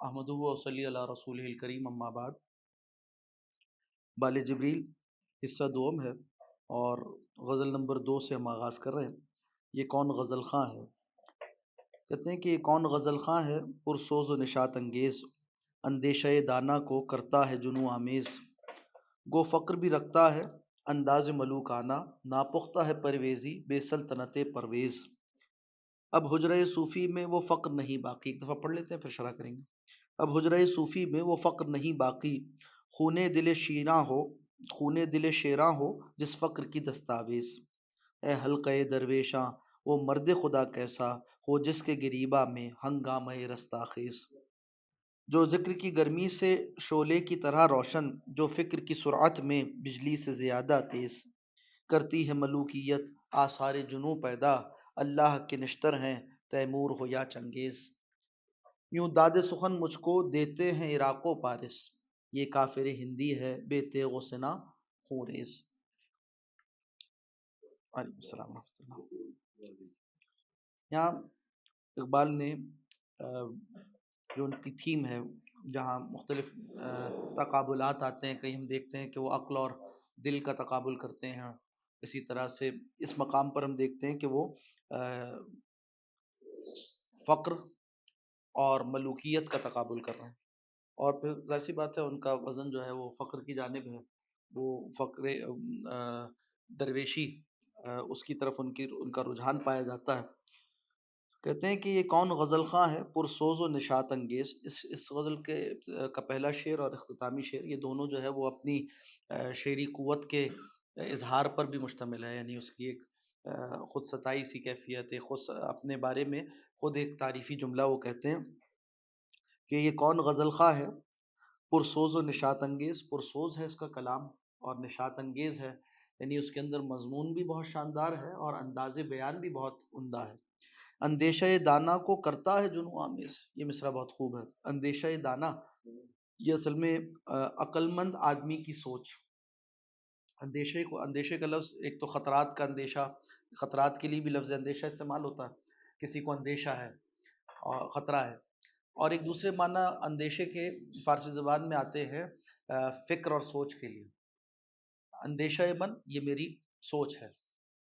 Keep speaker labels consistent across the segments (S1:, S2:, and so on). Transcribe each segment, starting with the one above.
S1: احمدہ و صلی علی رسول الکریم، اما بعد۔ بال جبریل حصہ دوم ہے اور غزل نمبر 2 سے ہم آغاز کر رہے ہیں۔ یہ کون غزل خواں ہے؟ کہتے ہیں کہ یہ کون غزل خواں ہے، پرسوز و نشاط انگیز، اندیشہ دانا کو کرتا ہے جنوں آمیز، گو فقر بھی رکھتا ہے انداز ملوکانہ، ناپختہ ہے پرویزی بے سلطنت پرویز۔ اب حجرہ صوفی میں وہ فقر نہیں باقی، ایک دفعہ پڑھ لیتے ہیں پھر شرح کریں گے۔ اب حجرہ صوفی میں وہ فقر نہیں باقی، خون دل شیراں ہو جس فقر کی دستاویز۔ اے حلقہ درویشاں وہ مرد خدا کیسا ہو جس کے گریباں میں ہنگامہ رستاخیز، جو ذکر کی گرمی سے شعلے کی طرح روشن، جو فکر کی سرعت میں بجلی سے زیادہ تیز، کرتی ہے ملوکیت آثار جنوں پیدا، اللہ کے نشتر ہیں تیمور ہو یا چنگیز۔ یوں داد سخن مجھ کو دیتے ہیں عراق و پارس، یہ کافر ہندی ہے بے تیغ و سنا خونریز۔ علیکم السلام ورحمۃ اللہ۔ یہاں اقبال نے جو ان کی تھیم ہے، جہاں مختلف تقابلات آتے ہیں، کہیں ہم دیکھتے ہیں کہ وہ عقل اور دل کا تقابل کرتے ہیں، اسی طرح سے اس مقام پر ہم دیکھتے ہیں کہ وہ فقر اور ملوکیت کا تقابل کر رہے ہیں، اور پھر ظاہر سی بات ہے ان کا وزن جو ہے وہ فقر کی جانب ہے، وہ فقر درویشی، اس کی طرف ان کا رجحان پایا جاتا ہے۔ کہتے ہیں کہ یہ کون غزل خواں ہے پرسوز و نشاط انگیز۔ اس غزل کا پہلا شعر اور اختتامی شعر، یہ دونوں جو ہے وہ اپنی شعری قوت کے اظہار پر بھی مشتمل ہے، یعنی اس کی ایک خود ستائی سی کیفیت ہے، خود اپنے بارے میں خود ایک تعریفی جملہ وہ کہتے ہیں کہ یہ کون غزل خواں ہے پرسوز و نشاط انگیز۔ پرسوز ہے اس کا کلام اور نشاط انگیز ہے، یعنی اس کے اندر مضمون بھی بہت شاندار ہے اور انداز بیان بھی بہت عمدہ ہے۔ اندیشہ دانا کو کرتا ہے جنوں آمیز، یہ مصرع بہت خوب ہے۔ اندیشہ دانا یہ اصل میں عقل مند آدمی کی سوچ۔ اندیشے کا لفظ ایک تو خطرات کا اندیشہ، خطرات کے لیے بھی لفظ اندیشہ استعمال ہوتا ہے، کسی کو اندیشہ ہے اور خطرہ ہے، اور ایک دوسرے معنی اندیشے کے فارسی زبان میں آتے ہیں فکر اور سوچ کے لیے۔ اندیشہ من یہ میری سوچ ہے،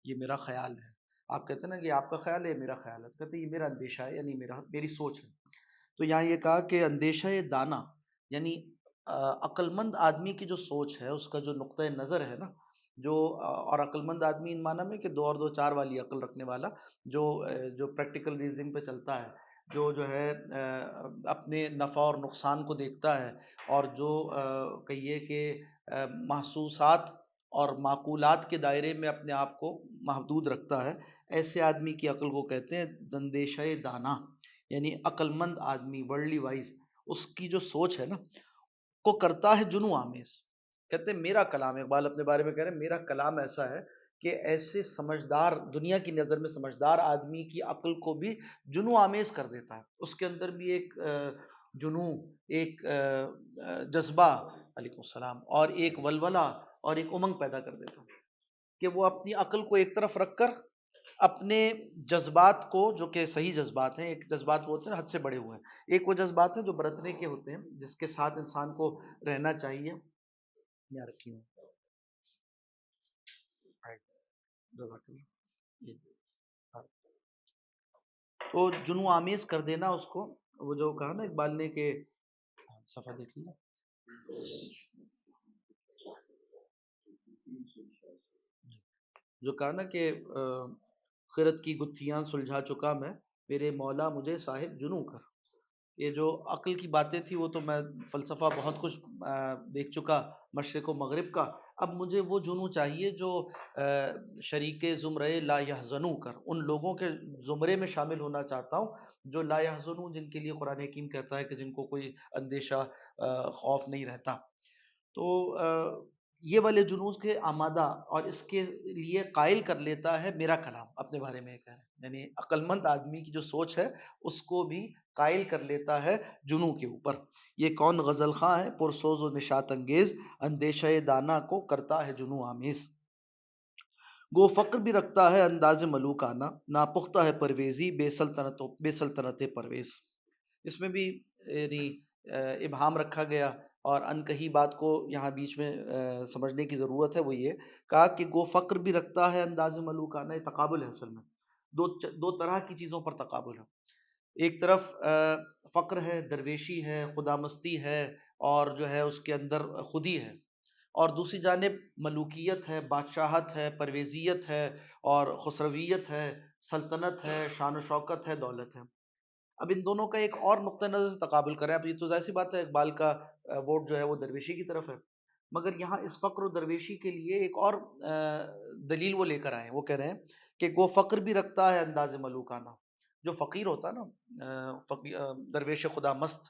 S1: یہ میرا خیال ہے۔ آپ کہتے ہیں نا کہ آپ کا خیال ہے میرا خیال ہے، تو کہتے ہیں یہ میرا اندیشہ ہے، یعنی میری سوچ ہے۔ تو یہاں یہ کہا کہ اندیشہ دانا یعنی عقل مند آدمی کی جو سوچ ہے، اس کا جو نقطۂ نظر ہے نا، جو اور عقل مند آدمی ان معنی میں کہ 2 اور 2 4 والی عقل رکھنے والا، جو پریکٹیکل ریزننگ پہ چلتا ہے، جو ہے اپنے نفع اور نقصان کو دیکھتا ہے، اور جو کہیے کہ محسوسات اور معقولات کے دائرے میں اپنے آپ کو محدود رکھتا ہے، ایسے آدمی کی عقل کو کہتے ہیں اندیشہ دانا، یعنی عقل مند آدمی، ورلڈلی وائز، اس کی جو سوچ ہے نا کو کرتا ہے جنوں آمیز۔ کہتے ہیں میرا کلام، اقبال اپنے بارے میں کہہ رہے ہیں میرا کلام ایسا ہے کہ ایسے سمجھدار، دنیا کی نظر میں سمجھدار آدمی کی عقل کو بھی جنوں آمیز کر دیتا ہے، اس کے اندر بھی ایک جنوں، ایک جذبہ، علیکم السلام، اور ایک ولولہ اور ایک امنگ پیدا کر دیتا ہے کہ وہ اپنی عقل کو ایک طرف رکھ کر اپنے جذبات کو، جو کہ صحیح جذبات ہیں، ایک جذبات وہ ہوتے ہیں حد سے بڑے ہوئے ہیں، ایک وہ جذبات ہیں جو برتنے کے ہوتے ہیں، جس کے ساتھ انسان کو رہنا چاہیے۔ یہاں رکھی ہوں تو جنوں آمیز کر دینا اس کو، وہ جو کہا نا اقبال نے کہ صفحہ دیکھ لیجیے، جو کہا نا کہ خرد کی گتھیاں سلجھا چکا میں، میرے مولا مجھے صاحب جنوں کر۔ یہ جو عقل کی باتیں تھی وہ تو میں فلسفہ بہت کچھ دیکھ چکا مشرق و مغرب کا، اب مجھے وہ جنوں چاہیے جو شریک زمرے لا یحزنوں کر، ان لوگوں کے زمرے میں شامل ہونا چاہتا ہوں جو لا یحزنوں، جن کے لیے قرآن حکیم کہتا ہے کہ جن کو کوئی اندیشہ خوف نہیں رہتا۔ تو یہ والے جنون کے آمادہ اور اس کے لیے قائل کر لیتا ہے میرا کلام، اپنے بارے میں کہہ رہے ہیں، یعنی عقل مند آدمی کی جو سوچ ہے اس کو بھی قائل کر لیتا ہے جنوں کے اوپر۔ یہ کون غزل خواں ہے پرسوز و نشاط انگیز، اندیشہ دانا کو کرتا ہے جنوں آمیز، گو فقر بھی رکھتا ہے انداز ملوکانہ، ناپختہ ہے پرویزی بے سلطنت پرویز۔ اس میں بھی یعنی ابہام رکھا گیا اور ان کہی بات کو یہاں بیچ میں سمجھنے کی ضرورت ہے، وہ یہ کہا کہ گو فقر بھی رکھتا ہے انداز ملوکانہ، یہ تقابل ہے اصل میں، دو طرح کی چیزوں پر تقابل ہے۔ ایک طرف فقر ہے، درویشی ہے، خدا مستی ہے، اور جو ہے اس کے اندر خودی ہے، اور دوسری جانب ملوکیت ہے، بادشاہت ہے، پرویزیت ہے، اور خسرویت ہے، سلطنت ہے، شان و شوکت ہے، دولت ہے۔ اب ان دونوں کا ایک اور نقطہ نظر سے تقابل کریں، اب یہ تو ظاہر سی بات ہے اقبال کا ووٹ جو ہے وہ درویشی کی طرف ہے، مگر یہاں اس فقر و درویشی کے لیے ایک اور دلیل وہ لے کر آئے ہیں، وہ کہہ رہے ہیں کہ گو فقر بھی رکھتا ہے انداز ملوکانہ، جو فقیر ہوتا ہے نا، درویش خدا مست،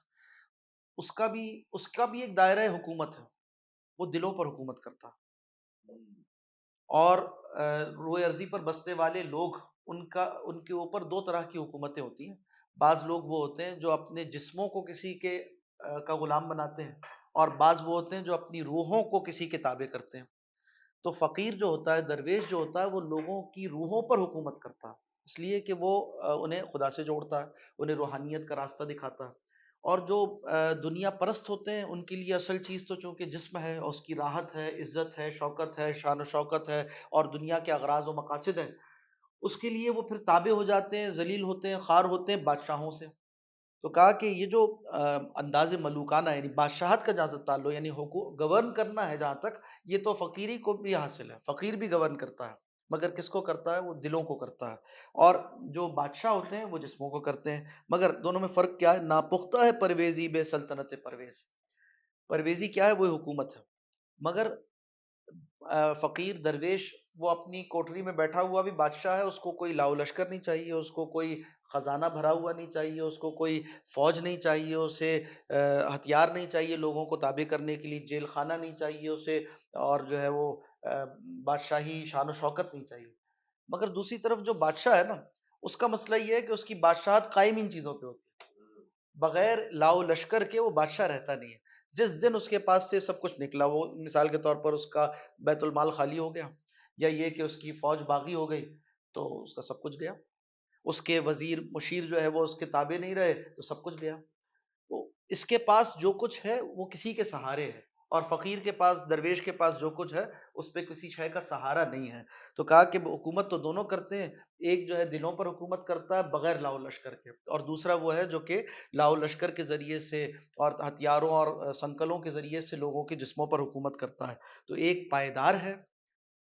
S1: اس کا بھی ایک دائرہ حکومت ہے، وہ دلوں پر حکومت کرتا ہے، اور روئے ارضی پر بستے والے لوگ، ان کے اوپر دو طرح کی حکومتیں ہوتی ہیں۔ بعض لوگ وہ ہوتے ہیں جو اپنے جسموں کو کسی کے کا غلام بناتے ہیں، اور بعض وہ ہوتے ہیں جو اپنی روحوں کو کسی کے تابع کرتے ہیں۔ تو فقیر جو ہوتا ہے، درویش جو ہوتا ہے، وہ لوگوں کی روحوں پر حکومت کرتا ہے، اس لیے کہ وہ انہیں خدا سے جوڑتا ہے، انہیں روحانیت کا راستہ دکھاتا ہے۔ اور جو دنیا پرست ہوتے ہیں، ان کے لیے اصل چیز تو چونکہ جسم ہے، اور اس کی راحت ہے، عزت ہے، شوکت ہے، شان و شوکت ہے، اور دنیا کے اغراض و مقاصد ہیں، اس کے لیے وہ پھر تابع ہو جاتے ہیں، ذلیل ہوتے ہیں، خوار ہوتے ہیں بادشاہوں سے۔ تو کہا کہ یہ جو انداز ملوکانہ یعنی بادشاہت کا جہاں سے تعلق، یعنی گورن کرنا ہے جہاں تک، یہ تو فقیری کو بھی حاصل ہے، فقیر بھی گورن کرتا ہے، مگر کس کو کرتا ہے؟ وہ دلوں کو کرتا ہے، اور جو بادشاہ ہوتے ہیں وہ جسموں کو کرتے ہیں۔ مگر دونوں میں فرق کیا ہے؟ ناپختہ ہے پرویزی بے سلطنت پرویز، پرویزی کیا ہے؟ وہ حکومت ہے، مگر فقیر درویش وہ اپنی کوٹری میں بیٹھا ہوا بھی بادشاہ ہے، اس کو کوئی لاؤ لشکر نہیں چاہیے، اس کو کوئی خزانہ بھرا ہوا نہیں چاہیے، اس کو کوئی فوج نہیں چاہیے، اسے ہتھیار نہیں چاہیے لوگوں کو تابع کرنے کے لیے، جیل خانہ نہیں چاہیے اسے، اور جو ہے وہ بادشاہی شان و شوکت نہیں چاہیے۔ مگر دوسری طرف جو بادشاہ ہے نا، اس کا مسئلہ یہ ہے کہ اس کی بادشاہت قائم ان چیزوں پہ ہوتی ہے، بغیر لاؤ لشکر کے وہ بادشاہ رہتا نہیں ہے۔ جس دن اس کے پاس سے سب کچھ نکلا، وہ مثال کے طور پر اس کا بیت المال خالی ہو گیا، یا یہ کہ اس کی فوج باغی ہو گئی، تو اس کا سب کچھ گیا، اس کے وزیر مشیر جو ہے وہ اس کے تابع نہیں رہے تو سب کچھ گیا۔ تو اس کے پاس جو کچھ ہے وہ کسی کے سہارے ہے، اور فقیر کے پاس، درویش کے پاس جو کچھ ہے اس پہ کسی شے کا سہارا نہیں ہے۔ تو کہا کہ حکومت تو دونوں کرتے ہیں، ایک جو ہے دلوں پر حکومت کرتا ہے بغیر لاؤ لشکر کے، اور دوسرا وہ ہے جو کہ لاؤ لشکر کے ذریعے سے اور ہتھیاروں اور سنکلوں کے ذریعے سے لوگوں کے جسموں پر حکومت کرتا ہے۔ تو ایک پائیدار ہے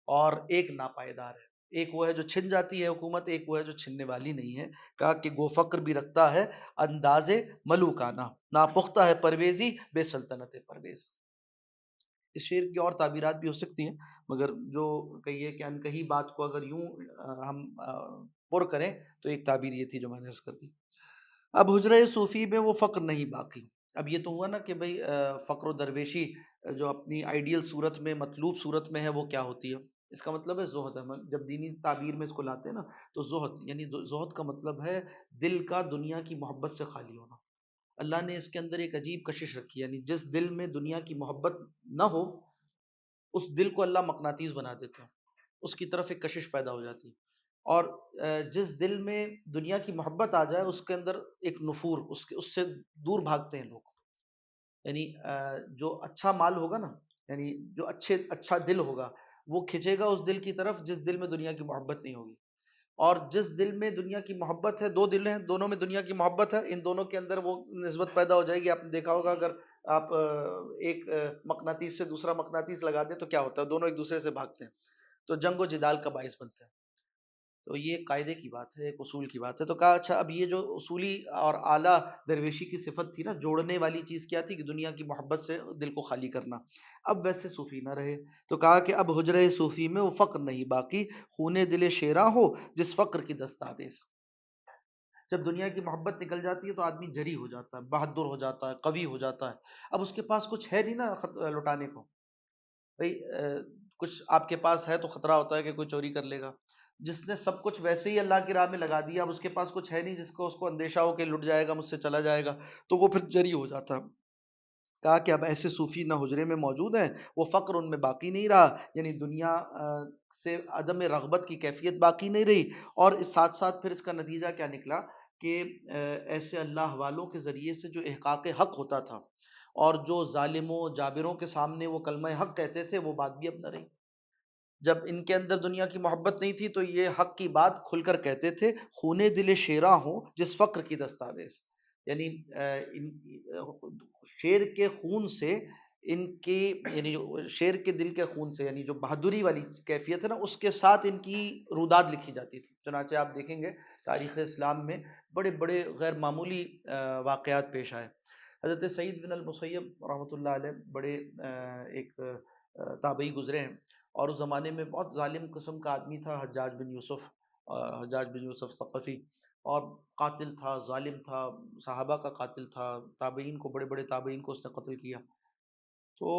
S1: اور ایک ناپائیدار ہے، ایک وہ ہے جو چھن جاتی ہے حکومت، ایک وہ ہے جو چھننے والی نہیں ہے۔ کہا کہ گو فقر بھی رکھتا ہے انداز ملوکانہ، ناپختہ ہے پرویزی بے سلطنت پرویز۔ اس شعر کی اور تعبیرات بھی ہو سکتی ہیں، مگر جو کہیے کہ انکہی بات کو اگر یوں ہم پر کریں تو ایک تعبیر یہ تھی جو میں نے عرض کر دی۔ اب حجرہ صوفی میں وہ فقر نہیں باقی۔ اب یہ تو ہوا نا کہ بھئی فقر و درویشی جو اپنی آئیڈیل صورت میں، مطلوب صورت میں ہے، وہ کیا ہوتی ہے؟ اس کا مطلب ہے زہد ہے۔ جب دینی تعبیر میں اس کو لاتے ہیں نا، تو زہد یعنی زہد کا مطلب ہے دل کا دنیا کی محبت سے خالی ہونا۔ اللہ نے اس کے اندر ایک عجیب کشش رکھی ہے، یعنی جس دل میں دنیا کی محبت نہ ہو، اس دل کو اللہ مقناطیس بنا دیتے ہیں، اس کی طرف ایک کشش پیدا ہو جاتی ہے۔ اور جس دل میں دنیا کی محبت آ جائے، اس کے اندر ایک نفور، اس سے دور بھاگتے ہیں لوگ۔ یعنی جو اچھا مال ہوگا نا، یعنی جو اچھا دل ہوگا، وہ کھنچے گا اس دل کی طرف جس دل میں دنیا کی محبت نہیں ہوگی۔ اور جس دل میں دنیا کی محبت ہے، دو دل ہیں، دونوں میں دنیا کی محبت ہے، ان دونوں کے اندر وہ نسبت پیدا ہو جائے گی۔ آپ نے دیکھا ہوگا اگر آپ ایک مقناطیس سے دوسرا مقناطیس لگا دیں تو کیا ہوتا ہے؟ دونوں ایک دوسرے سے بھاگتے ہیں، تو جنگ و جدال کا باعث بنتے ہیں۔ تو یہ ایک قاعدے کی بات ہے، ایک اصول کی بات ہے۔ تو کہا اچھا اب یہ جو اصولی اور اعلیٰ درویشی کی صفت تھی نا، جوڑنے والی چیز کیا تھی؟ کہ دنیا کی محبت سے دل کو خالی کرنا۔ اب ویسے صوفی نہ رہے، تو کہا کہ اب حجرہ صوفی میں وہ فقر نہیں باقی، خونے دل شیراں ہو جس فقر کی دستاویز۔ جب دنیا کی محبت نکل جاتی ہے تو آدمی جری ہو جاتا ہے، بہادر ہو جاتا ہے، قوی ہو جاتا ہے۔ اب اس کے پاس کچھ ہے نہیں نا لٹانے کو، بھئی کچھ آپ کے پاس ہے تو خطرہ ہوتا ہے کہ کوئی چوری کر لے گا۔ جس نے سب کچھ ویسے ہی اللہ کی راہ میں لگا دیا، اب اس کے پاس کچھ ہے نہیں، اس کو اندیشہ ہو کہ لٹ جائے گا، مجھ سے چلا جائے گا، تو وہ پھر جری ہو جاتا ہے۔ کہا کہ اب ایسے صوفی نہ حجرے میں موجود ہیں، وہ فقر ان میں باقی نہیں رہا، یعنی دنیا سے عدم رغبت کی کیفیت باقی نہیں رہی، اور اس ساتھ ساتھ پھر اس کا نتیجہ کیا نکلا کہ ایسے اللہ والوں کے ذریعے سے جو احقاق حق ہوتا تھا، اور جو ظالموں جابروں کے سامنے وہ کلمہ حق کہتے تھے، وہ بات بھی اب نہ رہی۔ جب ان کے اندر دنیا کی محبت نہیں تھی تو یہ حق کی بات کھل کر کہتے تھے، خونے دل شیراں ہوں جس فقر کی دستاویز، یعنی شیر کے خون سے ان کی، یعنی جو شیر کے دل کے خون سے، یعنی جو بہادری والی کیفیت ہے نا، اس کے ساتھ ان کی روداد لکھی جاتی تھی۔ چنانچہ آپ دیکھیں گے تاریخ اسلام میں بڑے بڑے غیر معمولی واقعات پیش آئے۔ حضرت سعید بن المسیب رحمۃ اللہ علیہ بڑے ایک تابعی گزرے ہیں، اور اس زمانے میں بہت ظالم قسم کا آدمی تھا حجاج بن یوسف، حجاج بن یوسف ثقفی، اور قاتل تھا، ظالم تھا، صحابہ کا قاتل تھا، تابعین کو، بڑے بڑے تابعین کو اس نے قتل کیا۔ تو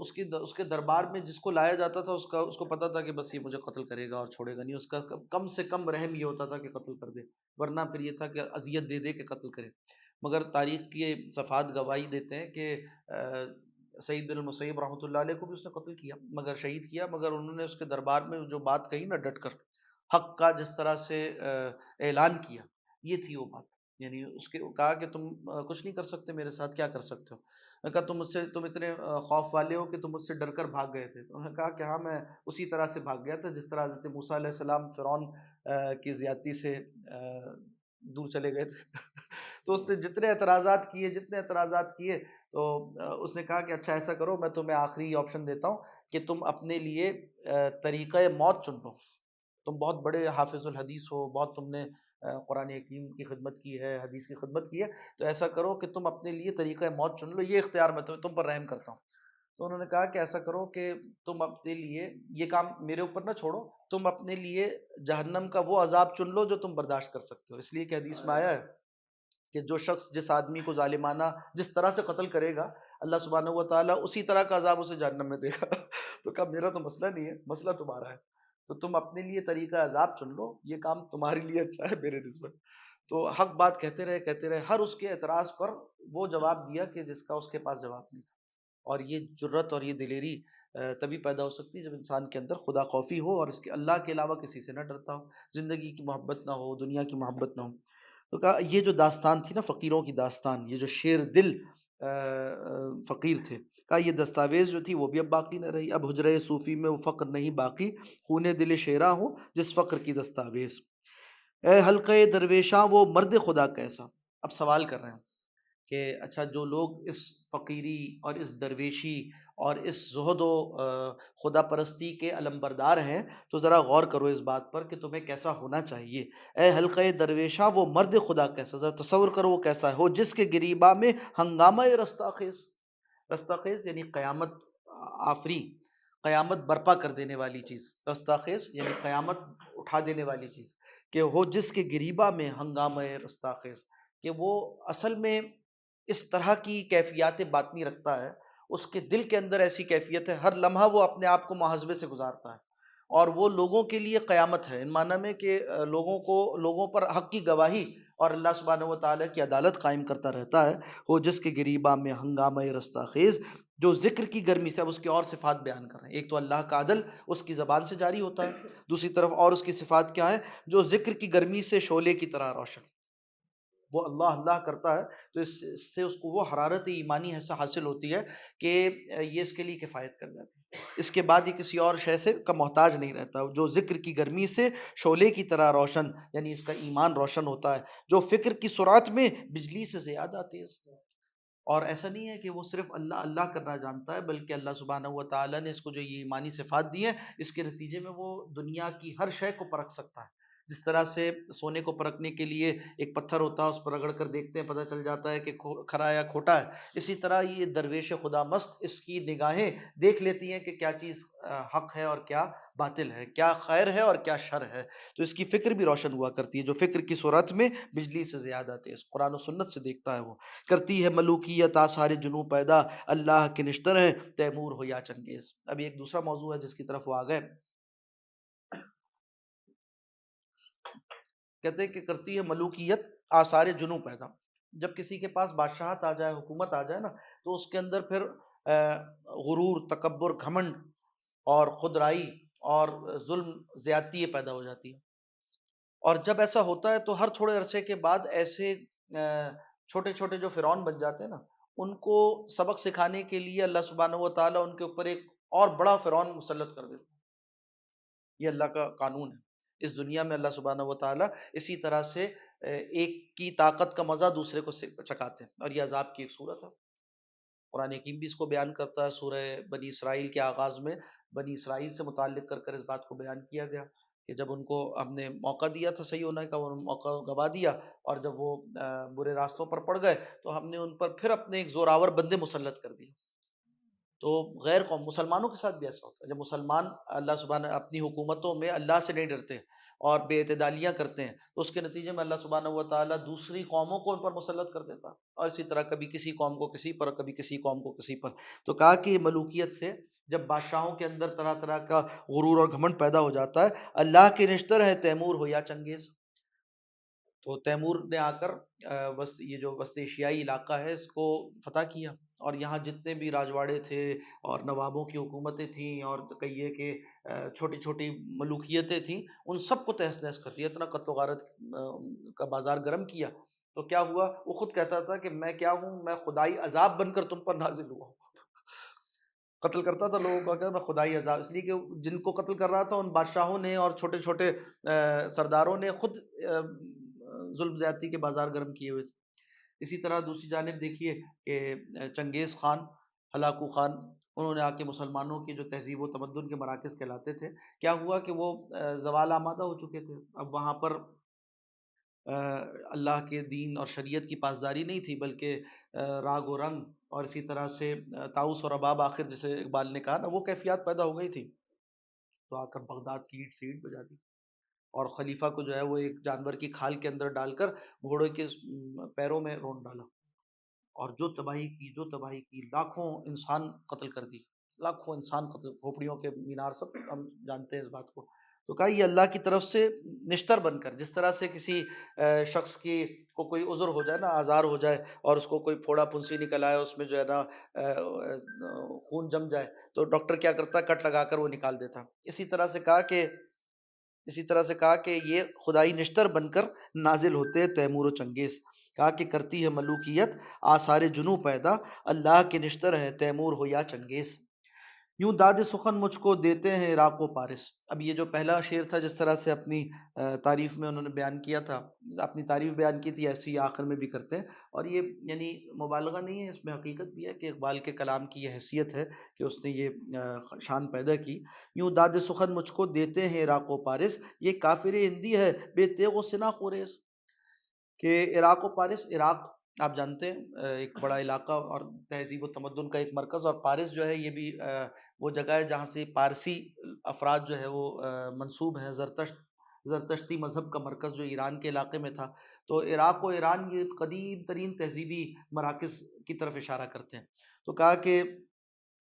S1: اس کے دربار میں جس کو لایا جاتا تھا، اس کو پتہ تھا کہ بس یہ مجھے قتل کرے گا اور چھوڑے گا نہیں، اس کا کم سے کم رحم یہ ہوتا تھا کہ قتل کر دے، ورنہ پھر یہ تھا کہ اذیت دے دے کے قتل کرے۔ مگر تاریخ کے صفحات گواہی دیتے ہیں کہ سعید بن المسیب رحمۃ اللہ علیہ کو بھی اس نے قتل کیا، مگر شہید کیا، مگر انہوں نے اس کے دربار میں جو بات کہی نا ڈٹ کر، حق کا جس طرح سے اعلان کیا، یہ تھی وہ بات۔ یعنی اس کے کہا کہ تم کچھ نہیں کر سکتے میرے ساتھ، کیا کر سکتے ہو؟ میں نے کہا تم اتنے خوف والے ہو کہ تم مجھ سے ڈر کر بھاگ گئے تھے۔ تو انہوں نے کہا کہ ہاں، میں اسی طرح سے بھاگ گیا تھا جس طرح حضرت موسیٰ علیہ السلام فرعون کی زیادتی سے دور چلے گئے تھے۔ تو اس نے جتنے اعتراضات کیے تو اس نے کہا کہ اچھا ایسا کرو، میں تمہیں آخری آپشن دیتا ہوں کہ تم اپنے لیے طریقہ موت چن لو۔ تم بہت بڑے حافظ الحدیث ہو، بہت تم نے قرآن حکیم کی خدمت کی ہے، حدیث کی خدمت کی ہے، تو ایسا کرو کہ تم اپنے لیے طریقہ موت چن لو، یہ اختیار میں تم پر رحم کرتا ہوں۔ تو انہوں نے کہا کہ ایسا کرو کہ تم اپنے لیے یہ کام میرے اوپر نہ چھوڑو، تم اپنے لیے جہنم کا وہ عذاب چن لو جو تم برداشت کر سکتے ہو۔ اس لیے کہ حدیث میں آیا ہے کہ جو شخص جس آدمی کو ظالمانہ جس طرح سے قتل کرے گا، اللہ سبحانہ و تعالیٰ اسی طرح کا عذاب اسے جہنم میں دے گا۔ تو کہا میرا تو مسئلہ نہیں ہے، مسئلہ تمہارا ہے، تو تم اپنے لیے طریقہ عذاب چن لو، یہ کام تمہارے لیے اچھا ہے میرے نسبت۔ تو حق بات کہتے رہے، ہر اس کے اعتراض پر وہ جواب دیا کہ جس کا اس کے پاس جواب نہیں تھا۔ اور یہ جرت اور یہ دلیری تبھی پیدا ہو سکتی ہے جب انسان کے اندر خدا خوفی ہو اور اس کے اللہ کے علاوہ کسی سے نہ ڈرتا ہو، زندگی کی محبت نہ ہو، دنیا کی محبت نہ ہو۔ تو کہا یہ جو داستان تھی نا، فقیروں کی داستان، یہ جو شیر دل فقیر تھے، کہا یہ دستاویز جو تھی وہ بھی اب باقی نہ رہی، اب حجرہ صوفی میں وہ فقر نہیں باقی، خونے دل شیراں ہوں جس فقر کی دستاویز۔ اے حلقہ درویشاں وہ مرد خدا کیسا۔ اب سوال کر رہے ہیں کہ اچھا جو لوگ اس فقیری اور اس درویشی اور اس زہد و خدا پرستی کے علمبردار ہیں، تو ذرا غور کرو اس بات پر کہ تمہیں کیسا ہونا چاہیے۔ اے حلقہ درویشاں وہ مرد خدا کیسا، ذرا تصور کرو وہ کیسا ہو جس کے گریباں میں ہنگامہ رستاخیز، رستاخیز یعنی قیامت آفری، قیامت برپا کر دینے والی چیز، رستاخیز یعنی قیامت اٹھا دینے والی چیز، کہ ہو جس کے گریباں میں ہنگامہ رستاخیز، کہ وہ اصل میں اس طرح کی کیفیات باطنی رکھتا ہے، اس کے دل کے اندر ایسی کیفیت ہے، ہر لمحہ وہ اپنے آپ کو محاسبے سے گزارتا ہے، اور وہ لوگوں کے لیے قیامت ہے، ان معنی میں کہ لوگوں پر حق کی گواہی اور اللہ سبحانہ و تعالیٰ کی عدالت قائم کرتا رہتا ہے۔ ہو جس کے گریباں میں ہنگامہ رستاخیز، جو ذکر کی گرمی سے، اب اس کی اور صفات بیان کر رہے ہیں۔ ایک تو اللہ کا عدل اس کی زبان سے جاری ہوتا ہے، دوسری طرف اور اس کی صفات کیا ہے؟ جو ذکر کی گرمی سے شعلے کی طرح روشن، وہ اللہ اللہ کرتا ہے تو اس سے اس کو وہ حرارت ایمانی ایسا حاصل ہوتی ہے کہ یہ اس کے لیے کفایت کر جاتی ہے، اس کے بعد یہ کسی اور شے سے کا محتاج نہیں رہتا۔ جو ذکر کی گرمی سے شعلے کی طرح روشن، یعنی اس کا ایمان روشن ہوتا ہے، جو فکر کی سرعت میں بجلی سے زیادہ تیز۔ اور ایسا نہیں ہے کہ وہ صرف اللہ اللہ کرنا جانتا ہے، بلکہ اللہ سبحانہ و تعالیٰ نے اس کو جو یہ ایمانی صفات دی ہیں، اس کے نتیجے میں وہ دنیا کی ہر شے کو پرکھ سکتا ہے۔ جس طرح سے سونے کو پرکھنے کے لیے ایک پتھر ہوتا ہے، اس پر رگڑ کر دیکھتے ہیں، پتہ چل جاتا ہے کہ کھرا یا کھوٹا ہے، اسی طرح یہ درویش خدا مست، اس کی نگاہیں دیکھ لیتی ہیں کہ کیا چیز حق ہے اور کیا باطل ہے، کیا خیر ہے اور کیا شر ہے، تو اس کی فکر بھی روشن ہوا کرتی ہے، جو فکر کی صورت میں بجلی سے زیادہ تیز، قرآن و سنت سے دیکھتا ہے وہ۔ کرتی ہے ملوکیت آثار جنوں پیدا، اللہ کے نشتر ہیں تیمور ہو یا چنگیز۔ ابھی ایک دوسرا موضوع ہے جس کی طرف وہ آ گئے، کہتے ہیں کہ کرتی ہے ملوکیت آثار جنوں پیدا، جب کسی کے پاس بادشاہت آ جائے، حکومت آ جائے نا، تو اس کے اندر پھر غرور، تکبر، گھمنڈ اور خودرائی اور ظلم، زیادتی یہ پیدا ہو جاتی ہے۔ اور جب ایسا ہوتا ہے تو ہر تھوڑے عرصے کے بعد ایسے چھوٹے چھوٹے جو فرعون بن جاتے ہیں نا، ان کو سبق سکھانے کے لیے اللہ سبحانہ و تعالیٰ ان کے اوپر ایک اور بڑا فرعون مسلط کر دیتا ہے۔ یہ اللہ کا قانون ہے، اس دنیا میں اللہ سبحانہ و تعالیٰ اسی طرح سے ایک کی طاقت کا مزہ دوسرے کو چکھاتے ہیں، اور یہ عذاب کی ایک صورت ہے۔ قرآن حکیم بھی اس کو بیان کرتا ہے، سورہ بنی اسرائیل کے آغاز میں بنی اسرائیل سے متعلق کر اس بات کو بیان کیا گیا کہ جب ان کو ہم نے موقع دیا تھا صحیح ہونے کا، انہوں نے موقع گوا دیا، اور جب وہ برے راستوں پر پڑ گئے تو ہم نے ان پر پھر اپنے ایک زوراور بندے مسلط کر دیے۔ تو غیر قوم مسلمانوں کے ساتھ بھی ایسا ہوتا ہے، جب مسلمان اللہ سبحانہ اپنی حکومتوں میں اللہ سے نہیں ڈرتے اور بے اعتدالیاں کرتے ہیں تو اس کے نتیجے میں اللہ سبحانہ و تعالیٰ دوسری قوموں کو ان پر مسلط کر دیتا، اور اسی طرح کبھی کسی قوم کو کسی پر، کبھی کسی قوم کو کسی پر۔ تو کہا کہ ملوکیت سے جب بادشاہوں کے اندر طرح طرح کا غرور اور گھمنڈ پیدا ہو جاتا ہے، اللہ کے نشتر ہے تیمور ہو یا چنگیز، تو تیمور نے آ کر یہ جو وسط ایشیائی علاقہ ہے اس کو فتح کیا، اور یہاں جتنے بھی راجواڑے تھے اور نوابوں کی حکومتیں تھیں اور کہیے کہ چھوٹی چھوٹی ملوکیتیں تھیں، ان سب کو تہس نہس کر دیا، اتنا قتل و غارت کا بازار گرم کیا۔ تو کیا ہوا، وہ خود کہتا تھا کہ میں کیا ہوں، میں خدائی عذاب بن کر تم پر نازل ہوا ہوں۔ قتل کرتا تھا لوگوں کو، کہتا میں خدائی عذاب، اس لیے کہ جن کو قتل کر رہا تھا ان بادشاہوں نے اور چھوٹے چھوٹے سرداروں نے خود ظلم زیادتی کے بازار گرم کیے ہوئے تھے۔ اسی طرح دوسری جانب دیکھیے کہ چنگیز خان، ہلاکو خان، انہوں نے آ کے مسلمانوں کی جو تہذیب و تمدن کے مراکز کہلاتے تھے، کیا ہوا کہ وہ زوال آمادہ ہو چکے تھے، اب وہاں پر اللہ کے دین اور شریعت کی پاسداری نہیں تھی، بلکہ راگ و رنگ اور اسی طرح سے طاؤس اور رباب، آخر جسے اقبال نے کہا نا، وہ کیفیات پیدا ہو گئی تھی۔ تو آ کر بغداد کی اینٹ سے اینٹ بجا دی، اور خلیفہ کو جو ہے وہ ایک جانور کی کھال کے اندر ڈال کر گھوڑے کے پیروں میں رونڈ ڈالا، اور جو تباہی کی، جو تباہی کی، لاکھوں انسان قتل کر دی، لاکھوں انسان قتل، کھوپڑیوں کے مینار، سب ہم جانتے ہیں اس بات کو۔ تو کہا یہ اللہ کی طرف سے نشتر بن کر، جس طرح سے کسی شخص کی کو کوئی عذر ہو جائے نا، آزار ہو جائے، اور اس کو کوئی پھوڑا پھنسی نکل آئے، اس میں جو ہے نا خون جم جائے، تو ڈاکٹر کیا کرتا ہے، کٹ لگا کر وہ نکال دیتا۔ اسی طرح سے کہا کہ یہ خدائی نشتر بن کر نازل ہوتے تیمور و چنگیز، کہا کہ کرتی ہے ملوکیت آثار جنوں پیدا، اللہ کے نشتر ہے تیمور ہو یا چنگیز، یوں داد سخن مجھ کو دیتے ہیں عراق و پارس۔ اب یہ جو پہلا شعر تھا جس طرح سے اپنی تعریف میں انہوں نے بیان کیا تھا، اپنی تعریف بیان کی تھی، ایسی آخر میں بھی کرتے ہیں، اور یہ یعنی مبالغہ نہیں ہے، اس میں حقیقت بھی ہے کہ اقبال کے کلام کی یہ حیثیت ہے کہ اس نے یہ شان پیدا کی۔ یوں داد سخن مجھ کو دیتے ہیں عراق و پارس، یہ کافر ہندی ہے بے تیغ و سنا خوریز، کہ عراق و پارس، عراق آپ جانتے ہیں ایک بڑا علاقہ اور تہذیب و تمدن کا ایک مرکز، اور پارس جو ہے یہ بھی وہ جگہ ہے جہاں سے پارسی افراد جو ہے وہ منسوب ہیں، زرتشتی مذہب کا مرکز جو ایران کے علاقے میں تھا۔ تو عراق و ایران یہ قدیم ترین تہذیبی مراکز کی طرف اشارہ کرتے ہیں۔ تو کہا کہ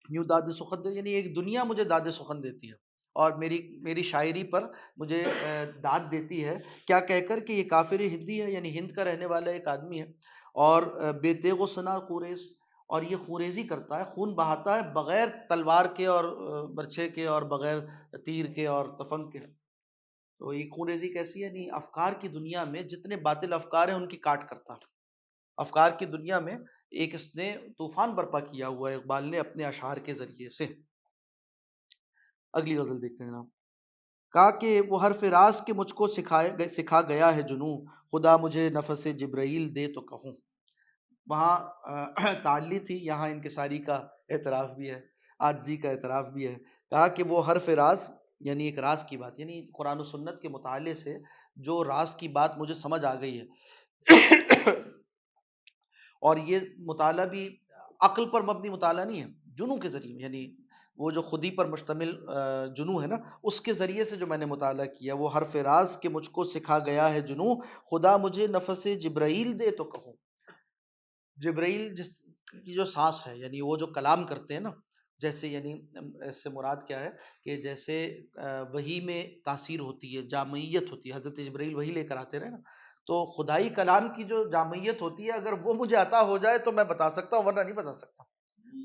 S1: یوں داد سخن، یعنی ایک دنیا مجھے داد سخن دیتی ہے اور میری شاعری پر مجھے داد دیتی ہے، کیا کہہ کر کہ یہ کافر ہندی ہے، یعنی ہند کا رہنے والا ایک آدمی ہے، اور بے تیغ و سنا خوریز، اور یہ خوریزی کرتا ہے، خون بہاتا ہے بغیر تلوار کے اور برچھے کے، اور بغیر تیر کے اور تفنگ کے۔ تو یہ خوریزی کیسی ہے، یعنی افکار کی دنیا میں جتنے باطل افکار ہیں ان کی کاٹ کرتا ہے۔ افکار کی دنیا میں ایک اس نے طوفان برپا کیا ہوا ہے اقبال نے اپنے اشعار کے ذریعے سے۔ اگلی غزل دیکھتے ہیں جناب۔ کہا کہ وہ حرف راز کے مجھ کو سکھا گیا ہے جنوں، خدا مجھے نفس جبرائیل دے تو کہوں۔ وہاں تعلی تھی، یہاں انکساری کا اعتراف بھی ہے، عاجزی کا اعتراف بھی ہے۔ کہا کہ وہ حرف راز، یعنی ایک راز کی بات، یعنی قرآن و سنت کے مطالعے سے جو راز کی بات مجھے سمجھ آ گئی ہے، اور یہ مطالعہ بھی عقل پر مبنی مطالعہ نہیں ہے، جنوں کے ذریعے، یعنی وہ جو خودی پر مشتمل جنوں ہے نا، اس کے ذریعے سے جو میں نے مطالعہ کیا، وہ حرف راز کہ مجھ کو سکھا گیا ہے جنوں، خدا مجھے نفس جبرائیل دے تو کہوں۔ جبرائیل جس کی جو سانس ہے، یعنی وہ جو کلام کرتے ہیں نا، جیسے یعنی اس سے مراد کیا ہے کہ جیسے وحی میں تاثیر ہوتی ہے، جامعیت ہوتی ہے، حضرت جبرائیل وحی لے کر آتے رہے نا، تو خدائی کلام کی جو جامعیت ہوتی ہے اگر وہ مجھے عطا ہو جائے تو میں بتا سکتا ہوں، ورنہ نہیں بتا سکتا۔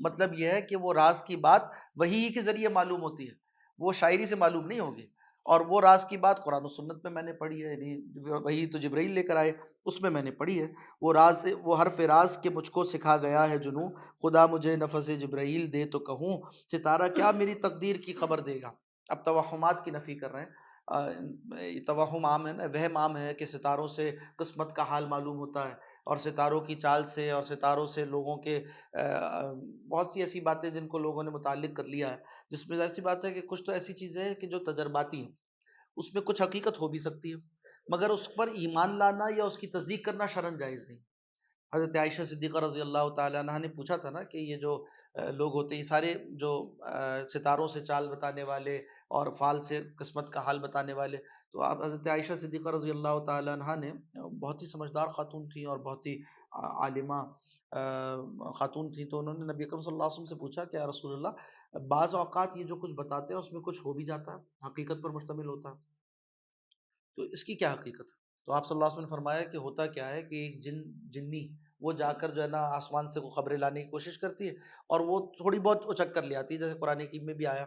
S1: مطلب یہ ہے کہ وہ راز کی بات وحی کے ذریعے معلوم ہوتی ہے، وہ شاعری سے معلوم نہیں ہوگی، اور وہ راز کی بات قرآن و سنت میں میں نے پڑھی ہے، یعنی وہی تو جبرائیل لے کر آئے، اس میں میں نے پڑھی ہے وہ راز، وہ حرف راز کے مجھ کو سکھا گیا ہے جنوں، خدا مجھے نفس جبرائیل دے تو کہوں، ستارہ کیا میری تقدیر کی خبر دے گا۔ اب توہمات کی نفی کر رہے ہیں، توہم عام ہے نا، وہم عام ہے کہ ستاروں سے قسمت کا حال معلوم ہوتا ہے، اور ستاروں کی چال سے اور ستاروں سے لوگوں کے بہت سی ایسی باتیں جن کو لوگوں نے متعلق کر لیا ہے، جس میں ظاہر سی بات ہے کہ کچھ تو ایسی چیزیں ہیں کہ جو تجرباتی ہیں، اس میں کچھ حقیقت ہو بھی سکتی ہے، مگر اس پر ایمان لانا یا اس کی تصدیق کرنا شرعاً جائز نہیں۔ حضرت عائشہ صدیقہ رضی اللہ تعالیٰ عنہ نے پوچھا تھا نا کہ یہ جو لوگ ہوتے ہیں، یہ سارے جو ستاروں سے چال بتانے والے اور فال سے قسمت کا حال بتانے والے، تو آپ حضرت عائشہ صدیقہ رضی اللہ تعالیٰ عنہ نے، بہت ہی سمجھدار خاتون تھیں اور بہت ہی عالمہ خاتون تھیں، تو انہوں نے نبی اکرم صلی اللہ علیہ وسلم سے پوچھا کہ یا رسول اللہ، بعض اوقات یہ جو کچھ بتاتے ہیں اس میں کچھ ہو بھی جاتا ہے، حقیقت پر مشتمل ہوتا ہے، تو اس کی کیا حقیقت ہے؟ تو آپ صلی اللہ علیہ وسلم نے فرمایا کہ ہوتا کیا ہے کہ ایک جنی وہ جا کر جو ہے نا آسمان سے وہ خبریں لانے کی کوشش کرتی ہے، اور وہ تھوڑی بہت اچک کر لے آتی ہے، جیسے قرآن حکیم میں بھی آیا،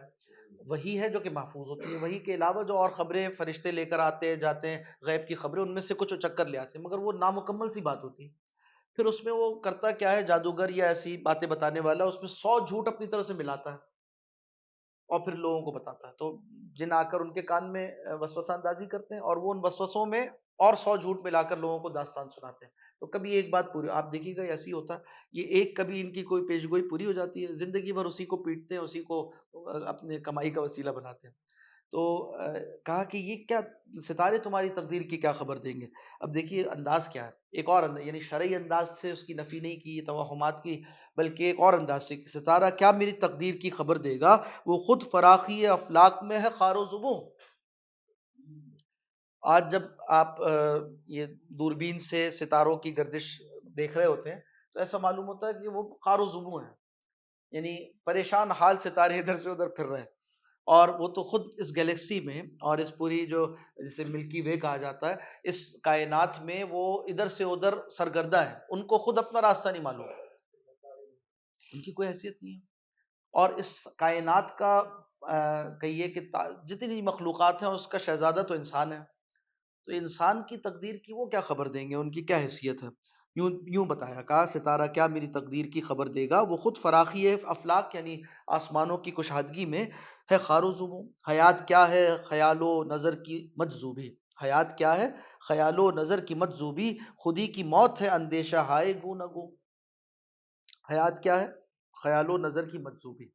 S1: وہی ہے جو کہ محفوظ ہوتی ہے، وہی کے علاوہ جو اور خبریں فرشتے لے کر آتے ہیں جاتے ہیں، غیب کی خبریں، ان میں سے کچھ اچک کر لے آتے ہیں، مگر وہ نامکمل سی بات ہوتی ہے۔ پھر اس میں وہ کرتا کیا ہے، جادوگر یا ایسی باتیں بتانے والا، اس میں 100 جھوٹ اپنی طرف سے ملاتا ہے اور پھر لوگوں کو بتاتا ہے، تو جن آ کر ان کے کان میں وسوسہ اندازی کرتے ہیں، اور وہ ان وسوسوں میں اور 100 جھوٹ ملا کر لوگوں کو داستان سناتے ہیں، تو کبھی ایک بات پوری آپ دیکھیے گا ایسی ہوتا ہے، یہ ایک کبھی ان کی کوئی پیش گوئی پوری ہو جاتی ہے، زندگی بھر اسی کو پیٹتے ہیں، اسی کو اپنے کمائی کا وسیلہ بناتے ہیں۔ تو کہا کہ یہ کیا ستارے تمہاری تقدیر کی کیا خبر دیں گے؟ اب دیکھیے انداز کیا ہے، ایک اور انداز، یعنی شرعی انداز سے اس کی نفی نہیں کی توہمات کی، بلکہ ایک اور انداز سے کہ ستارہ کیا میری تقدیر کی خبر دے گا، وہ خود فراخی افلاک میں ہے خار و زبوں۔ آج جب آپ یہ دوربین سے ستاروں کی گردش دیکھ رہے ہوتے ہیں تو ایسا معلوم ہوتا ہے کہ وہ خار و زبوں ہیں، یعنی پریشان حال ستارے ادھر سے ادھر پھر رہے ہیں، اور وہ تو خود اس گلیکسی میں اور اس پوری جو جسے ملکی وے کہا جاتا ہے، اس کائنات میں وہ ادھر سے ادھر سرگردہ ہیں، ان کو خود اپنا راستہ نہیں معلوم، ان کی کوئی حیثیت نہیں ہے، اور اس کائنات کا کہیے کہ جتنی مخلوقات ہیں اس کا شہزادہ تو انسان ہے، تو انسان کی تقدیر کی وہ کیا خبر دیں گے، ان کی کیا حیثیت ہے؟ یوں بتایا، کہا ستارہ کیا میری تقدیر کی خبر دے گا، وہ خود فراخی ہے افلاک، یعنی آسمانوں کی کشادگی میں ہے خار و زبوں، حیات کیا ہے خیال و نظر کی مجذوبی، حیات کیا ہے خیال و نظر کی مجذوبی، خودی کی موت ہے اندیشہ ہائے گو نہ گو، حیات کیا ہے خیال و نظر کی مجذوبی،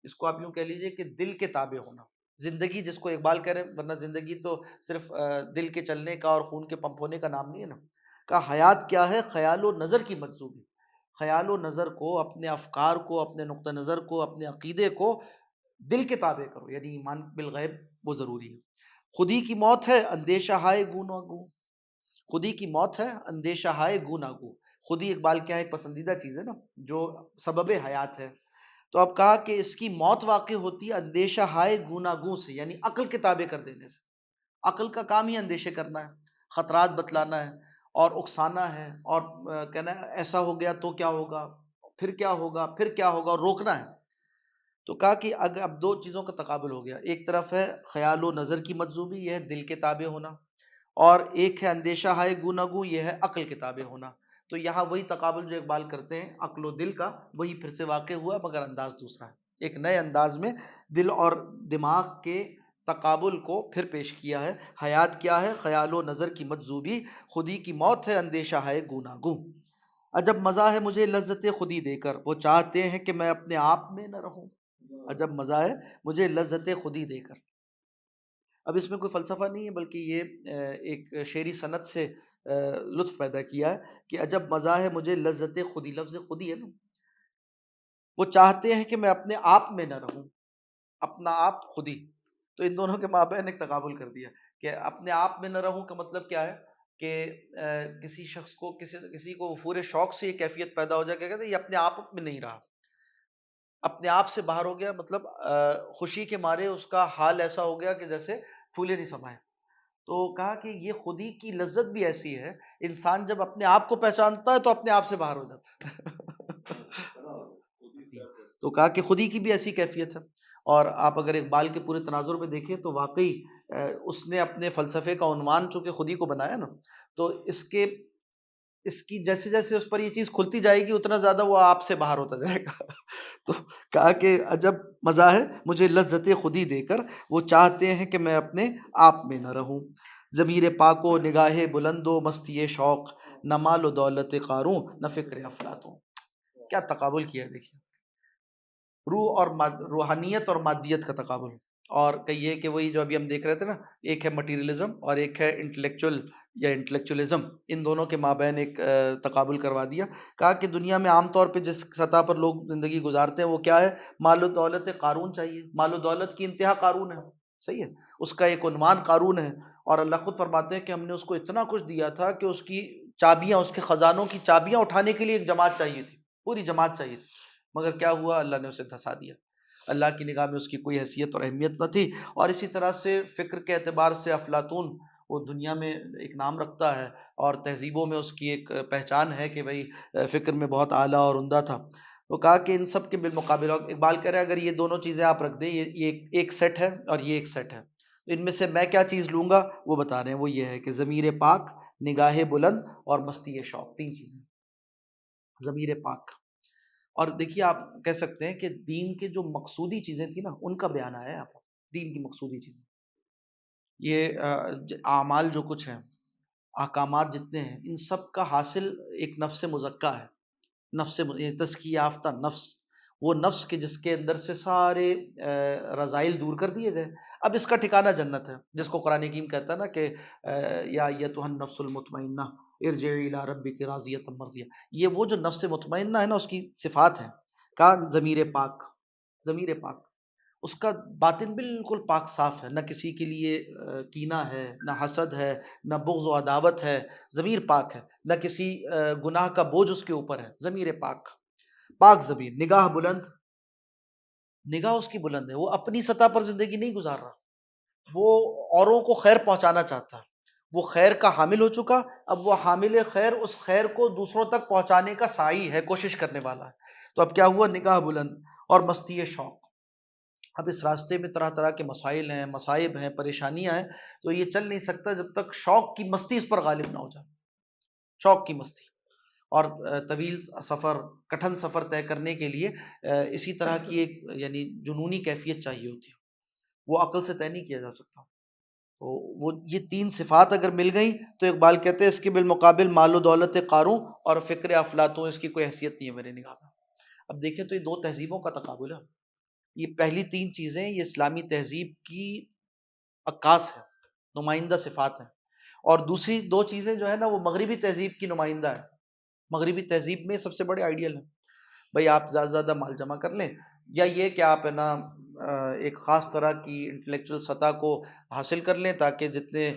S1: اس کو آپ یوں کہہ لیجئے کہ دل کے تابع ہونا، زندگی جس کو اقبال کہہ رہے ہیں، ورنہ زندگی تو صرف دل کے چلنے کا اور خون کے پمپ ہونے کا نام نہیں ہے نا، کہا حیات کیا ہے خیال و نظر کی مجذوبی، خیال و نظر کو، اپنے افکار کو، اپنے نقطہ نظر کو، اپنے عقیدے کو دل کے تابع کرو، یعنی ایمان بالغیب وہ ضروری ہے، خودی کی موت ہے اندیشہ ہائے گو نہ گو، خودی کی موت ہے اندیشہ ہائے گو نہ گو، خودی اقبال کیا ایک پسندیدہ چیز ہے نا جو سبب حیات ہے، تو اب کہا کہ اس کی موت واقع ہوتی ہے اندیشہ ہائے گوناگوں سے، یعنی عقل کے تابع کر دینے سے، عقل کا کام ہی اندیشے کرنا ہے، خطرات بتلانا ہے اور اکسانا ہے، اور کہنا ہے ایسا ہو گیا تو کیا ہوگا، پھر کیا ہوگا، پھر کیا ہوگا، اور روکنا ہے، تو کہا کہ اگر اب دو چیزوں کا تقابل ہو گیا، ایک طرف ہے خیال و نظر کی مجذوبی، یہ ہے دل کے تابع ہونا، اور ایک ہے اندیشہ ہائے گوناگوں، یہ ہے عقل کے تابع ہونا، تو یہاں وہی تقابل جو اقبال کرتے ہیں عقل و دل کا، وہی پھر سے واقع ہوا، مگر انداز دوسرا ہے، ایک نئے انداز میں دل اور دماغ کے تقابل کو پھر پیش کیا ہے، حیات کیا ہے خیال و نظر کی مجذوبی، خودی کی موت ہے اندیشہ ہے گوناگوں، عجب مزہ ہے مجھے لذت خودی دے کر، وہ چاہتے ہیں کہ میں اپنے آپ میں نہ رہوں، عجب مزہ ہے مجھے لذت خودی دے کر، اب اس میں کوئی فلسفہ نہیں ہے، بلکہ یہ ایک شعری صنعت سے لطف پیدا کیا ہے کہ عجب مزہ ہے مجھے لذت خودی، لفظ خودی ہے نا، وہ چاہتے ہیں کہ میں اپنے آپ میں نہ رہوں، اپنا آپ خودی، تو ان دونوں کے مابین ایک تقابل کر دیا کہ اپنے آپ میں نہ رہوں کا مطلب کیا ہے کہ کسی شخص کو کسی کو وفور شوق سے یہ کیفیت پیدا ہو جائے کہ کہتے ہیں یہ اپنے آپ میں نہیں رہا، اپنے آپ سے باہر ہو گیا، مطلب خوشی کے مارے اس کا حال ایسا ہو گیا کہ جیسے پھولے نہیں سمائے، تو کہا کہ یہ خودی کی لذت بھی ایسی ہے، انسان جب اپنے آپ کو پہچانتا ہے تو اپنے آپ سے باہر ہو جاتا ہے تو کہا کہ خودی کی بھی ایسی کیفیت ہے، اور آپ اگر اقبال کے پورے تناظر میں دیکھیں تو واقعی اس نے اپنے فلسفے کا عنوان چونکہ خود ہی کو بنایا نا، تو اس کی جیسے جیسے اس پر یہ چیز کھلتی جائے گی اتنا زیادہ وہ آپ سے باہر ہوتا جائے گا تو کہا کہ عجب مزہ ہے مجھے لذت خودی دے کر، وہ چاہتے ہیں کہ میں اپنے آپ میں نہ رہوں، ضمیر پاک و نگاہ بلند و مستی شوق، نہ مال و دولت قاروں نہ فکر افلاطوں۔ کیا تقابل کیا ہے دیکھیے، روح اور روحانیت اور مادیت کا تقابل، اور کہیے کہ وہی جو ابھی ہم دیکھ رہے تھے نا، ایک ہے مٹیریلزم اور ایک ہے انٹلیکچوئل یا انٹلیکچوئلزم، ان دونوں کے مابین ایک تقابل کروا دیا۔ کہا کہ دنیا میں عام طور پہ جس سطح پر لوگ زندگی گزارتے ہیں وہ کیا ہے، مال و دولت قارون چاہیے، مال و دولت کی انتہا قارون ہے، صحیح ہے، اس کا ایک عنوان قارون ہے، اور اللہ خود فرماتے ہیں کہ ہم نے اس کو اتنا کچھ دیا تھا کہ اس کی چابیاں، اس کے خزانوں کی چابیاں اٹھانے کے لیے ایک جماعت چاہیے تھی، پوری جماعت چاہیے تھی، مگر کیا ہوا، اللہ نے اسے دھسا دیا، اللہ کی نگاہ میں اس کی کوئی حیثیت اور اہمیت نہ تھی۔ اور اسی طرح سے فکر کے اعتبار سے افلاطون وہ دنیا میں ایک نام رکھتا ہے، اور تہذیبوں میں اس کی ایک پہچان ہے کہ بھئی فکر میں بہت اعلیٰ اور عمدہ تھا۔ تو کہا کہ ان سب کے بالمقابل، اور اقبال کہہ رہے ہیں اگر یہ دونوں چیزیں آپ رکھ دیں، یہ ایک سیٹ ہے اور یہ ایک سیٹ ہے، تو ان میں سے میں کیا چیز لوں گا، وہ بتا رہے ہیں، وہ یہ ہے کہ ضمیر پاک، نگاہ بلند اور مستی شوق، تین چیزیں، ضمیر پاک۔ اور دیکھیے آپ کہہ سکتے ہیں کہ دین کے جو مقصودی چیزیں تھیں نا ان کا بیان آیا ہے یہاں پر، دین کی مقصودی چیزیں، یہ اعمال جو کچھ ہیں، احکامات جتنے ہیں، ان سب کا حاصل ایک نفس مزکہ ہے، تزکیہ یافتہ نفس، وہ نفس کے جس کے اندر سے سارے رذائل دور کر دیے گئے، اب اس کا ٹھکانہ جنت ہے، جس کو قرآن حکیم کہتا ہے نا کہ یا ایتھا النفس المطمئنہ ارجعی الی ربک راضیۃ مرضیہ، یہ وہ جو نفس مطمئنہ ہے نا، اس کی صفات ہیں، کا ضمیر پاک، ضمیر پاک، اس کا باطن بالکل پاک صاف ہے، نہ کسی کے لیے کینہ ہے، نہ حسد ہے، نہ بغض و عداوت ہے، ضمیر پاک ہے، نہ کسی گناہ کا بوجھ اس کے اوپر ہے، ضمیر پاک، پاک ضمیر، نگاہ بلند، نگاہ اس کی بلند ہے، وہ اپنی سطح پر زندگی نہیں گزار رہا، وہ اوروں کو خیر پہنچانا چاہتا ہے، وہ خیر کا حامل ہو چکا، اب وہ حامل خیر اس خیر کو دوسروں تک پہنچانے کا سعی ہے، کوشش کرنے والا ہے، تو اب کیا ہوا، نگاہ بلند اور مستی شوق۔ اب اس راستے میں طرح طرح کے مسائل ہیں، مصائب ہیں، پریشانیاں ہیں، تو یہ چل نہیں سکتا جب تک شوق کی مستی اس پر غالب نہ ہو جائے، شوق کی مستی، اور طویل سفر، کٹھن سفر طے کرنے کے لیے اسی طرح کی ایک یعنی جنونی کیفیت چاہیے ہوتی ہے، وہ عقل سے طے نہیں کیا جا سکتا۔ تو وہ یہ تین صفات اگر مل گئیں تو اقبال کہتے ہیں اس کے بالمقابل مال و دولت قاروں اور فکر افلاطوں، اس کی کوئی حیثیت نہیں ہے میرے نگاہ میں۔ اب دیکھیں تو یہ دو تہذیبوں کا تقابل ہے، یہ پہلی تین چیزیں یہ اسلامی تہذیب کی عکاس ہے، نمائندہ صفات ہیں، اور دوسری دو چیزیں جو ہے نا وہ مغربی تہذیب کی نمائندہ ہے، مغربی تہذیب میں سب سے بڑے آئیڈیل ہیں، بھئی آپ زیادہ سے زیادہ مال جمع کر لیں، یا یہ کہ آپ ہے نا ایک خاص طرح کی انٹلیکچوئل سطح کو حاصل کر لیں تاکہ جتنے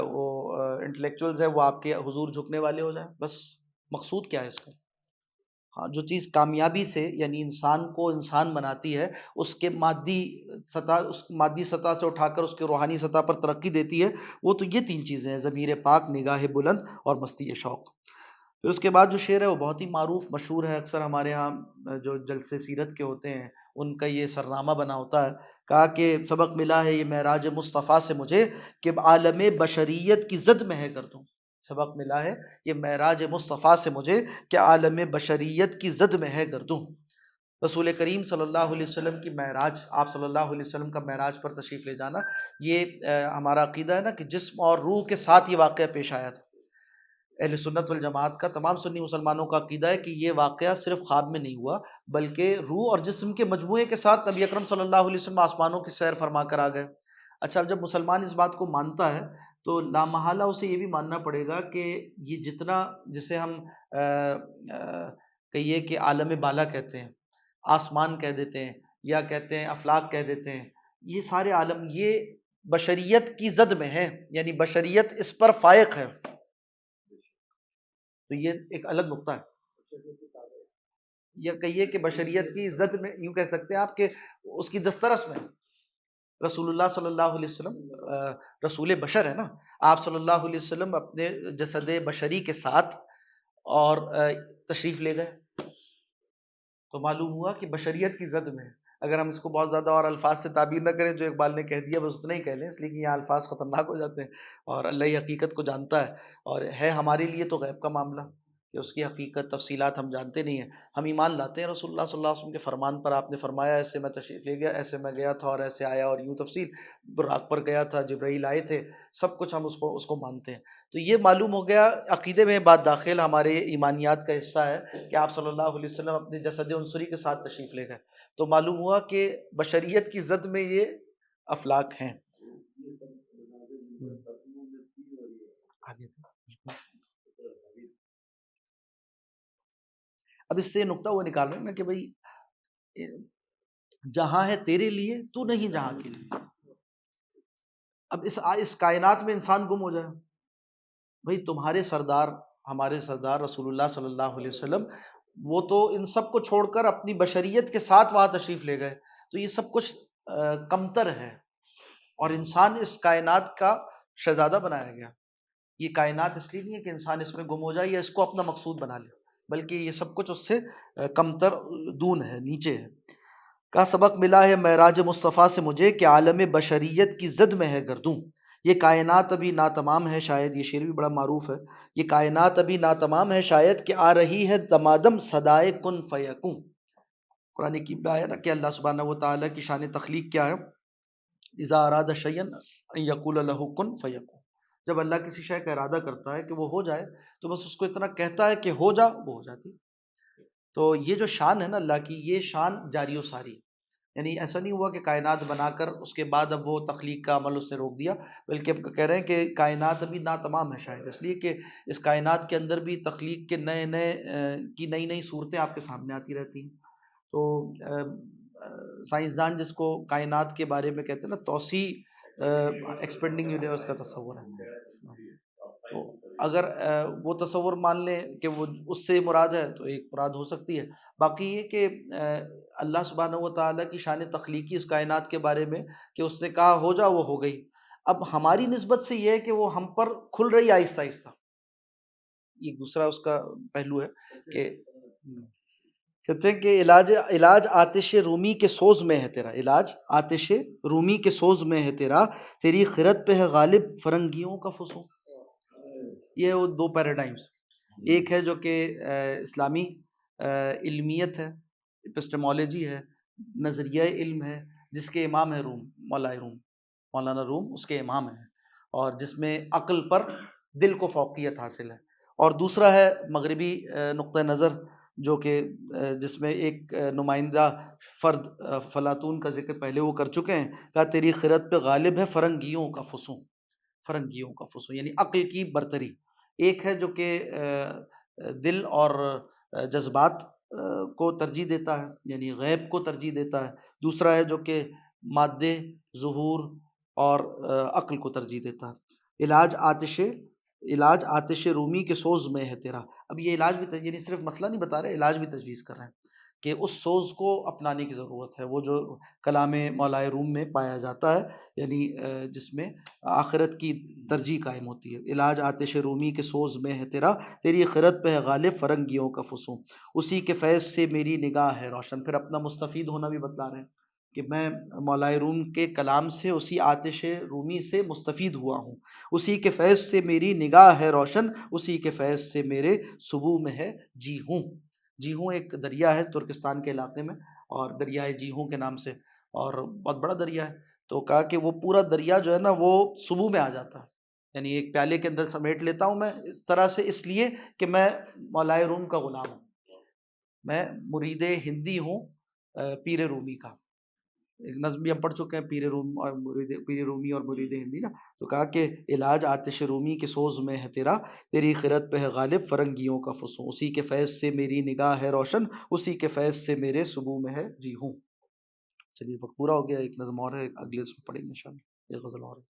S1: وہ انٹلیکچوئلز ہیں وہ آپ کے حضور جھکنے والے ہو جائیں، بس مقصود کیا ہے اس کا؟ ہاں، جو چیز کامیابی سے یعنی انسان کو انسان بناتی ہے، اس کے مادی سطح، اس مادی سطح سے اٹھا کر اس کے روحانی سطح پر ترقی دیتی ہے، وہ تو یہ تین چیزیں ہیں، ضمیر پاک، نگاہ بلند اور مستی شوق۔ پھر اس کے بعد جو شعر ہے وہ بہت ہی معروف مشہور ہے، اکثر ہمارے ہاں جو جلسے سیرت کے ہوتے ہیں ان کا یہ سرنامہ بنا ہوتا ہے، کہا کہ سبق ملا ہے یہ معراج مصطفیٰ سے مجھے کہ عالم بشریت کی زد میں ہے گردوں، سبق ملا ہے یہ معراج مصطفیٰ سے مجھے کہ عالم بشریت کی زد میں ہے گردوں۔ رسول کریم صلی اللہ علیہ وسلم کی معراج، آپ صلی اللہ علیہ وسلم کا معراج پر تشریف لے جانا، یہ ہمارا عقیدہ ہے نا کہ جسم اور روح کے ساتھ یہ واقعہ پیش آیا تھا۔ اہل سنت والجماعت کا، تمام سنی مسلمانوں کا عقیدہ ہے کہ یہ واقعہ صرف خواب میں نہیں ہوا بلکہ روح اور جسم کے مجموعے کے ساتھ نبی اکرم صلی اللہ علیہ وسلم آسمانوں کی سیر فرما کر آ گئے۔ اچھا، اب جب مسلمان اس بات کو مانتا ہے تو لامحالہ اسے یہ بھی ماننا پڑے گا کہ یہ جتنا، جسے ہم کہیے کہ عالم بالا کہتے ہیں، آسمان کہہ دیتے ہیں، یا کہتے ہیں افلاک کہہ دیتے ہیں، یہ سارے عالم یہ بشریت کی زد میں ہے، یعنی بشریت اس پر فائق ہے، تو یہ ایک الگ نقطہ ہے، یا کہیے کہ بشریت کی زد میں، یوں کہہ سکتے ہیں آپ کہ اس کی دسترس میں رسول اللہ صلی اللہ علیہ وسلم رسول بشر ہے نا، آپ صلی اللہ علیہ وسلم اپنے جسد بشری کے ساتھ اور تشریف لے گئے، تو معلوم ہوا کہ بشریت کی زد میں ہے، اگر ہم اس کو بہت زیادہ اور الفاظ سے تعبیر نہ کریں جو اقبال نے کہہ دیا بس اتنا ہی کہہ لیں، اس لیے کہ یہاں الفاظ خطرناک ہو جاتے ہیں، اور اللہ ہی حقیقت کو جانتا ہے، اور ہے ہمارے لیے تو غیب کا معاملہ کہ اس کی حقیقت تفصیلات ہم جانتے نہیں ہیں۔ ہم ایمان لاتے ہیں رسول اللہ صلی اللہ علیہ وسلم کے فرمان پر، آپ نے فرمایا ایسے میں تشریف لے گیا، ایسے میں گیا تھا اور ایسے آیا، اور یوں تفصیل براق پر گیا تھا، جبرائیل آئے تھے، سب کچھ ہم اس کو مانتے ہیں۔ تو یہ معلوم ہو گیا، عقیدے میں بات داخل ہمارے ایمانیات کا حصہ ہے کہ آپ صلی اللہ علیہ وسلم اپنے جسد عنصری کے ساتھ تشریف لے گئے، تو معلوم ہوا کہ بشریت کی زد میں یہ افلاک ہیں۔ آگے سے اب اس سے نقطہ وہ نکال رہے ہیں نا کہ بھائی جہاں ہے تیرے لیے، تو نہیں جہاں کے لیے۔ اب اس کائنات میں انسان گم ہو جائے، بھائی تمہارے سردار، ہمارے سردار رسول اللہ صلی اللہ علیہ وسلم، وہ تو ان سب کو چھوڑ کر اپنی بشریت کے ساتھ وہاں تشریف لے گئے، تو یہ سب کچھ کمتر ہے، اور انسان اس کائنات کا شہزادہ بنایا گیا۔ یہ کائنات اس لیے نہیں ہے کہ انسان اس میں گم ہو جائے یا اس کو اپنا مقصود بنا لے، بلکہ یہ سب کچھ اس سے کمتر، دون ہے، نیچے ہے۔ کا سبق ملا ہے معراج مصطفیٰ سے مجھے کہ عالم بشریت کی زد میں ہے گردوں، یہ کائنات ابھی ناتمام ہے شاید، یہ شعر بھی بڑا معروف ہے، یہ کائنات ابھی ناتمام ہے شاید کہ آ رہی ہے دمادم صدائے کن فیکوں۔ قرآن کی آیا نا کہ اللہ سبحانہ و تعالیٰ کی شان تخلیق کیا ہے، اذا اراد شیئا ان یقول له کن فیکون، جب اللہ کسی شے کا ارادہ کرتا ہے کہ وہ ہو جائے تو بس اس کو اتنا کہتا ہے کہ ہو جا، وہ ہو جاتی۔ تو یہ جو شان ہے نا اللہ کی، یہ شان جاری و ساری، یعنی ایسا نہیں ہوا کہ کائنات بنا کر اس کے بعد اب وہ تخلیق کا عمل اس نے روک دیا، بلکہ کہہ رہے ہیں کہ کائنات ابھی ناتمام ہے شاید، اس لیے کہ اس کائنات کے اندر بھی تخلیق کے نئے نئی نئی صورتیں آپ کے سامنے آتی رہتی ہیں۔ تو سائنسدان جس کو کائنات کے بارے میں کہتے ہیں نا توسیع، ایکسپینڈنگ یونیورس کا تصور ہے، تو اگر وہ تصور مان لیں کہ وہ اس سے مراد ہے تو ایک مراد ہو سکتی ہے، باقی یہ کہ اللہ سبحانہ و تعالیٰ کی شان تخلیقی اس کائنات کے بارے میں کہ اس نے کہا ہو جا، وہ ہو گئی۔ اب ہماری نسبت سے یہ ہے کہ وہ ہم پر کھل رہی آہستہ آہستہ، یہ دوسرا اس کا پہلو ہے کہ کہتے ہیں کہ علاج آتش رومی کے سوز میں ہے تیرا، علاج آتش رومی کے سوز میں ہے تیرا، تیری خرد پہ ہے غالب فرنگیوں کا فسوں۔ یہ وہ دو پیراڈائمز، ایک ہے جو کہ اسلامی علمیت ہے، اپسٹمالوجی ہے، نظریہ علم ہے، جس کے امام ہے روم، مولانا روم اس کے امام ہیں، اور جس میں عقل پر دل کو فوقیت حاصل ہے۔ اور دوسرا ہے مغربی نقطہ نظر، جو کہ جس میں ایک نمائندہ فرد فلاطون کا ذکر پہلے وہ کر چکے ہیں، کہا تیری خرد پہ غالب ہے فرنگیوں کا فسوں، فرنگیوں کا فسوں یعنی عقل کی برتری۔ ایک ہے جو کہ دل اور جذبات کو ترجیح دیتا ہے، یعنی غیب کو ترجیح دیتا ہے، دوسرا ہے جو کہ مادے، ظہور اور عقل کو ترجیح دیتا ہے۔ علاج آتش رومی کے سوز میں ہے تیرا۔ اب یہ علاج بھی یعنی صرف مسئلہ نہیں بتا رہے، علاج بھی تجویز کر رہے ہیں کہ اس سوز کو اپنانے کی ضرورت ہے، وہ جو کلام مولائے روم میں پایا جاتا ہے، یعنی جس میں آخرت کی ترجیح قائم ہوتی ہے۔ علاج آتش رومی کے سوز میں ہے تیرا، تیری خرد پہ ہے غالب فرنگیوں کا فسوں، اسی کے فیض سے میری نگاہ ہے روشن۔ پھر اپنا مستفید ہونا بھی بتلا رہے ہیں کہ میں مولائے روم کے کلام سے، اسی آتش رومی سے مستفید ہوا ہوں، اسی کے فیض سے میری نگاہ ہے روشن، اسی کے فیض سے میرے صبح میں ہے جی ہوں۔ جی ہوں ایک دریا ہے ترکستان کے علاقے میں، اور دریائے جی ہوں کے نام سے، اور بہت بڑا دریا ہے، تو کہا کہ وہ پورا دریا جو ہے نا وہ صبح میں آ جاتا ہے، یعنی ایک پیالے کے اندر سمیٹ لیتا ہوں میں اس طرح سے، اس لیے کہ میں مولائے روم کا غلام ہوں، میں مرید ہندی ہوں پیر رومی کا۔ ایک نظم بھی ہم پڑھ چکے ہیں، پیر رومی اور مرید ہندی نا، تو کہا کہ علاج آتش رومی کے سوز میں ہے تیرا، تیری خرد پہ ہے غالب فرنگیوں کا فسوں، اسی کے فیض سے میری نگاہ ہے روشن، اسی کے فیض سے میرے صبح میں ہے جی ہوں۔ چلیے وقت پورا ہو گیا، ایک نظم اور ہے اگلے اس میں پڑھیں گے انشاءاللہ، ایک غزل اور ہے۔